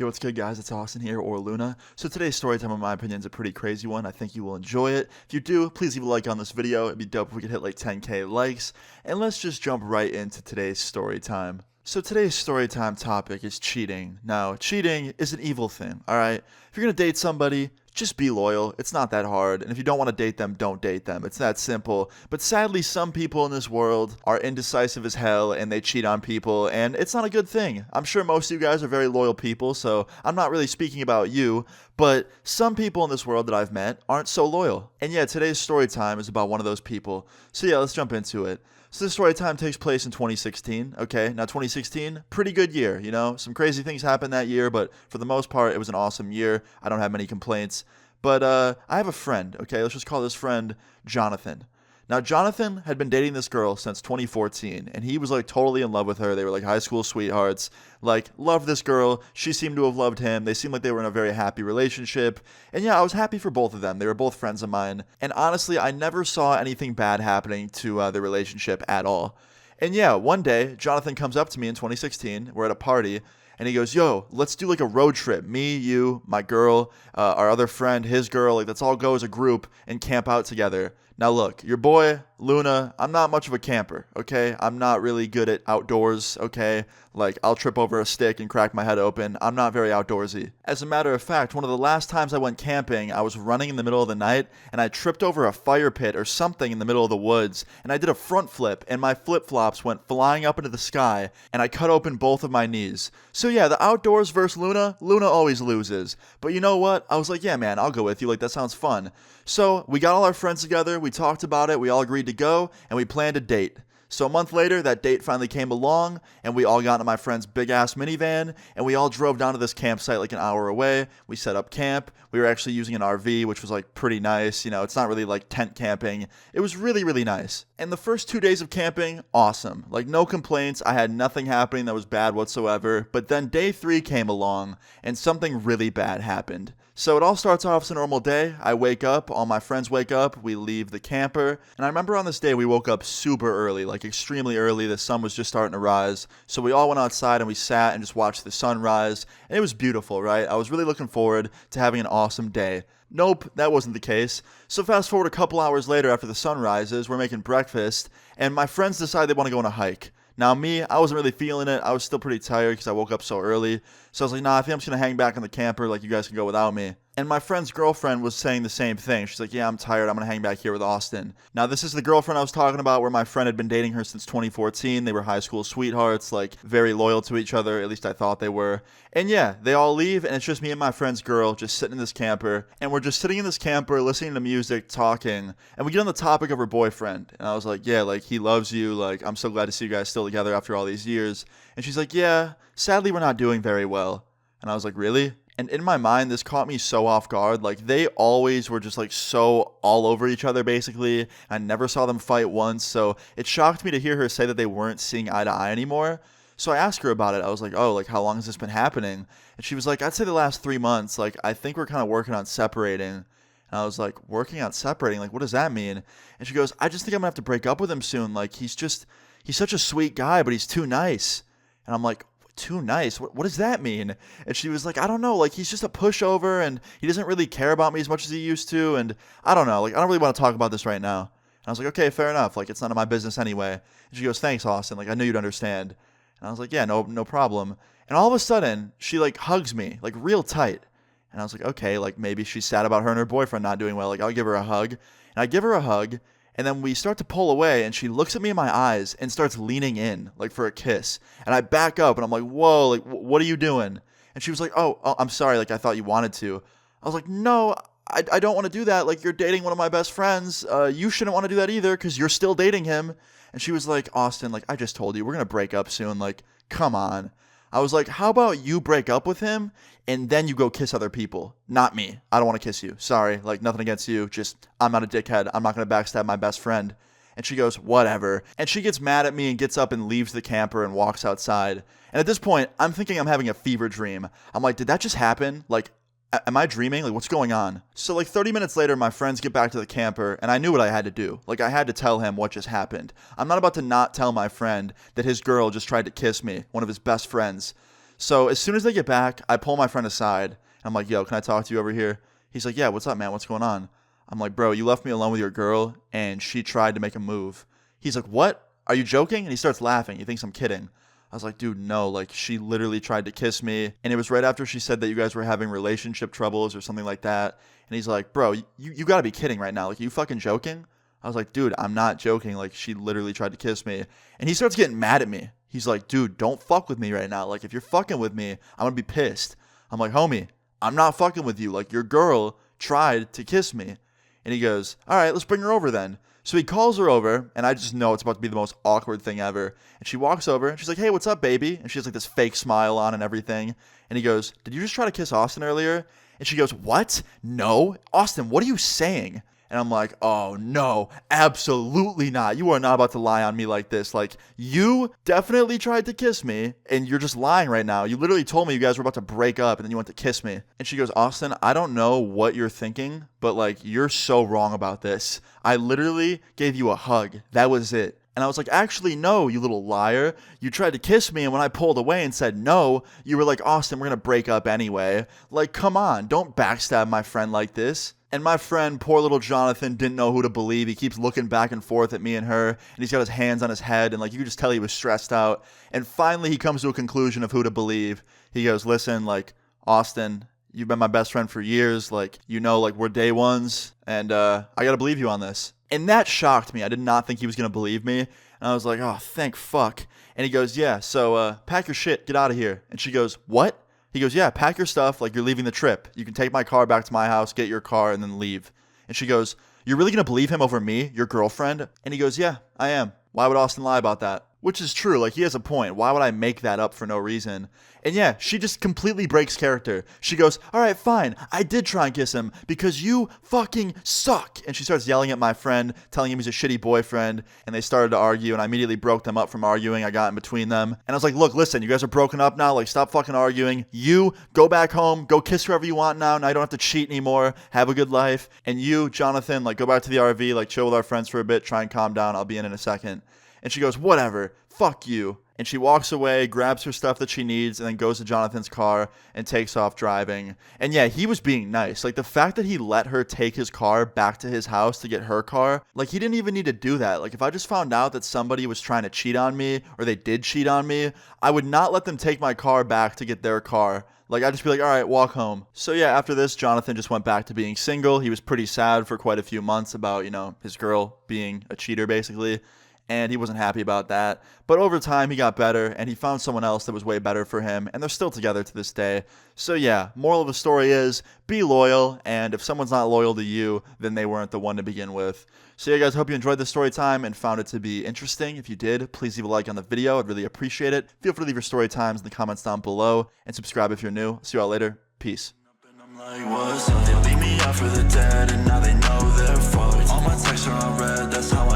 Yo, what's good, guys? It's Austin here, or Luna. So today's story time, in my opinion, is a pretty crazy one. I think you will enjoy it. If you do, please leave a like on this video. It'd be dope if we could hit like 10K likes. And let's just jump right into today's story time. So today's story time topic is cheating. Now, cheating is an evil thing, alright? If you're gonna date somebody, just be loyal. It's not that hard. And if you don't want to date them, don't date them. It's that simple. But sadly, some people in this world are indecisive as hell and they cheat on people, and it's not a good thing. I'm sure most of you guys are very loyal people, so I'm not really speaking about you, but some people in this world that I've met aren't so loyal. And yeah, today's story time is about one of those people. So yeah, let's jump into it. So this story time takes place in 2016, okay? Now 2016, pretty good year, you know? Some crazy things happened that year, but for the most part, it was an awesome year. I don't have many complaints. But I have a friend, okay? Let's just call this friend Jonathan. Now, Jonathan had been dating this girl since 2014, and he was, like, totally in love with her. They were, like, high school sweethearts. Like, loved this girl. She seemed to have loved him. They seemed like they were in a very happy relationship. And, yeah, I was happy for both of them. They were both friends of mine. And, honestly, I never saw anything bad happening to the relationship at all. And, yeah, one day, Jonathan comes up to me in 2016. We're at a party. And he goes, yo, let's do like a road trip. Me, you, my girl, our other friend, his girl. Like, let's all go as a group and camp out together. Now, look, your boy, Luna, I'm not much of a camper, okay? I'm not really good at outdoors, okay? Like, I'll trip over a stick and crack my head open. I'm not very outdoorsy. As a matter of fact, one of the last times I went camping, I was running in the middle of the night, and I tripped over a fire pit or something in the middle of the woods, and I did a front flip, and my flip-flops went flying up into the sky, and I cut open both of my knees. So yeah, the outdoors versus Luna always loses. But you know what? I was like, yeah, man, I'll go with you. Like, that sounds fun. So we got all our friends together, we talked about it, we all agreed to go, and we planned a date. So a month later, that date finally came along, and we all got into my friend's big-ass minivan, and we all drove down to this campsite like an hour away. We set up camp. We were actually using an RV, which was like pretty nice. You know, it's not really like tent camping. It was really, really nice. And the first 2 days of camping, awesome. Like, no complaints. I had nothing happening that was bad whatsoever. But then day 3 came along, and something really bad happened. So it all starts off as a normal day. I wake up, all my friends wake up, we leave the camper, and I remember on this day we woke up super early, like extremely early. The sun was just starting to rise, so we all went outside and we sat and just watched the sun rise, and it was beautiful, right? I was really looking forward to having an awesome day. Nope, that wasn't the case. So fast forward a couple hours later after the sun rises, we're making breakfast, and my friends decide they want to go on a hike. Now me, I wasn't really feeling it. I was still pretty tired because I woke up so early. So I was like, nah, I think I'm just going to hang back in the camper. Like, you guys can go without me. And my friend's girlfriend was saying the same thing. She's like, yeah, I'm tired. I'm going to hang back here with Austin. Now, this is the girlfriend I was talking about where my friend had been dating her since 2014. They were high school sweethearts, like very loyal to each other. At least I thought they were. And yeah, they all leave, and it's just me and my friend's girl just sitting in this camper. And we're just sitting in this camper, listening to music, talking. And we get on the topic of her boyfriend. And I was like, yeah, like, he loves you. Like, I'm so glad to see you guys still together after all these years. And she's like, yeah, sadly, we're not doing very well. And I was like, really? And in my mind, this caught me so off guard. Like, they always were just, like, so all over each other, basically. I never saw them fight once. So it shocked me to hear her say that they weren't seeing eye to eye anymore. So I asked her about it. I was like, oh, like, how long has this been happening? And she was like, I'd say the last 3 months. Like, I think we're kind of working on separating. And I was like, working on separating? Like, what does that mean? And she goes, I just think I'm going to have to break up with him soon. Like, he's such a sweet guy, but he's too nice. And I'm like, too nice? What does that mean? And she was like, I don't know, like, he's just a pushover and he doesn't really care about me as much as he used to, and I don't know, like, I don't really want to talk about this right now. And I was like, okay, fair enough, like, it's none of my business anyway. And she goes, thanks, Austin, like, I knew you'd understand. And I was like, yeah, no problem. And all of a sudden, she, like, hugs me, like, real tight. And I was like, okay, like, maybe she's sad about her and her boyfriend not doing well, like, I'll give her a hug. And I give her a hug, and then we start to pull away, and she looks at me in my eyes and starts leaning in, like, for a kiss. And I back up, and I'm like, whoa, like, what are you doing? And she was like, oh, I'm sorry, like, I thought you wanted to. I was like, no, I don't want to do that. Like, you're dating one of my best friends. You shouldn't want to do that either, because you're still dating him. And she was like, Austin, like, I just told you, we're going to break up soon. Like, come on. I was like, how about you break up with him and then you go kiss other people? Not me. I don't want to kiss you. Sorry. Like, nothing against you. Just, I'm not a dickhead. I'm not going to backstab my best friend. And she goes, whatever. And she gets mad at me and gets up and leaves the camper and walks outside. And at this point, I'm thinking I'm having a fever dream. I'm like, did that just happen? Like, am I dreaming? Like, what's going on? So, like, 30 minutes later, my friends get back to the camper, and I knew what I had to do. Like, I had to tell him what just happened. I'm not about to not tell my friend that his girl just tried to kiss me, one of his best friends. So as soon as they get back, I pull my friend aside. And I'm like, yo, can I talk to you over here? He's like, yeah, what's up, man? What's going on? I'm like, bro, you left me alone with your girl, and she tried to make a move. He's like, what? Are you joking? And he starts laughing. He thinks I'm kidding. I was like, dude, no, like, she literally tried to kiss me. And it was right after she said that you guys were having relationship troubles or something like that. And he's like, bro, you gotta be kidding right now. Like, are you fucking joking? I was like, dude, I'm not joking. Like, she literally tried to kiss me. And he starts getting mad at me. He's like, dude, don't fuck with me right now. Like, if you're fucking with me, I'm gonna be pissed. I'm like, homie, I'm not fucking with you. Like, your girl tried to kiss me. And he goes, all right, let's bring her over then. So he calls her over, and I just know it's about to be the most awkward thing ever. And she walks over, and she's like, hey, what's up, baby? And she has like this fake smile on and everything. And he goes, did you just try to kiss Austin earlier? And she goes, what? No. Austin, what are you saying? And I'm like, oh, no, absolutely not. You are not about to lie on me like this. Like, you definitely tried to kiss me, and you're just lying right now. You literally told me you guys were about to break up, and then you went to kiss me. And she goes, Austin, I don't know what you're thinking, but, like, you're so wrong about this. I literally gave you a hug. That was it. And I was like, actually, no, you little liar. You tried to kiss me, and when I pulled away and said no, you were like, Austin, we're going to break up anyway. Like, come on, don't backstab my friend like this. And my friend, poor little Jonathan, didn't know who to believe. He keeps looking back and forth at me and her, and he's got his hands on his head, and like you could just tell he was stressed out. And finally, he comes to a conclusion of who to believe. He goes, listen, like, Austin, you've been my best friend for years. Like, you know, like, we're day ones, and I got to believe you on this. And that shocked me. I did not think he was going to believe me. And I was like, oh, thank fuck. And he goes, yeah, so pack your shit, get out of here. And she goes, what? He goes, yeah, pack your stuff like you're leaving the trip. You can take my car back to my house, get your car, and then leave. And she goes, you're really going to believe him over me, your girlfriend? And he goes, yeah, I am. Why would Austin lie about that? Which is true. Like, he has a point. Why would I make that up for no reason? And yeah, she just completely breaks character. She goes, all right, fine. I did try and kiss him because you fucking suck. And she starts yelling at my friend, telling him he's a shitty boyfriend. And they started to argue, and I immediately broke them up from arguing. I got in between them. And I was like, look, listen, you guys are broken up now. Like, stop fucking arguing. You go back home. Go kiss whoever you want now. Now you don't have to cheat anymore. Have a good life. And you, Jonathan, like, go back to the RV, like, chill with our friends for a bit. Try and calm down. I'll be in a second. And she goes, whatever, fuck you. And she walks away, grabs her stuff that she needs, and then goes to Jonathan's car and takes off driving. And yeah, he was being nice. Like, the fact that he let her take his car back to his house to get her car, like, he didn't even need to do that. Like, if I just found out that somebody was trying to cheat on me, or they did cheat on me, I would not let them take my car back to get their car. Like, I'd just be like, all right, walk home. So yeah, after this, Jonathan just went back to being single. He was pretty sad for quite a few months about, you know, his girl being a cheater, basically. And he wasn't happy about that. But over time, he got better, and he found someone else that was way better for him, and they're still together to this day. So yeah, moral of the story is, be loyal, and if someone's not loyal to you, then they weren't the one to begin with. So yeah, guys, hope you enjoyed this story time and found it to be interesting. If you did, please leave a like on the video. I'd really appreciate it. Feel free to leave your story times in the comments down below, and subscribe if you're new. See you all later. Peace. Like, what's up? They leave me out for the dead, and now they know their fault. All my texts are unread, that's how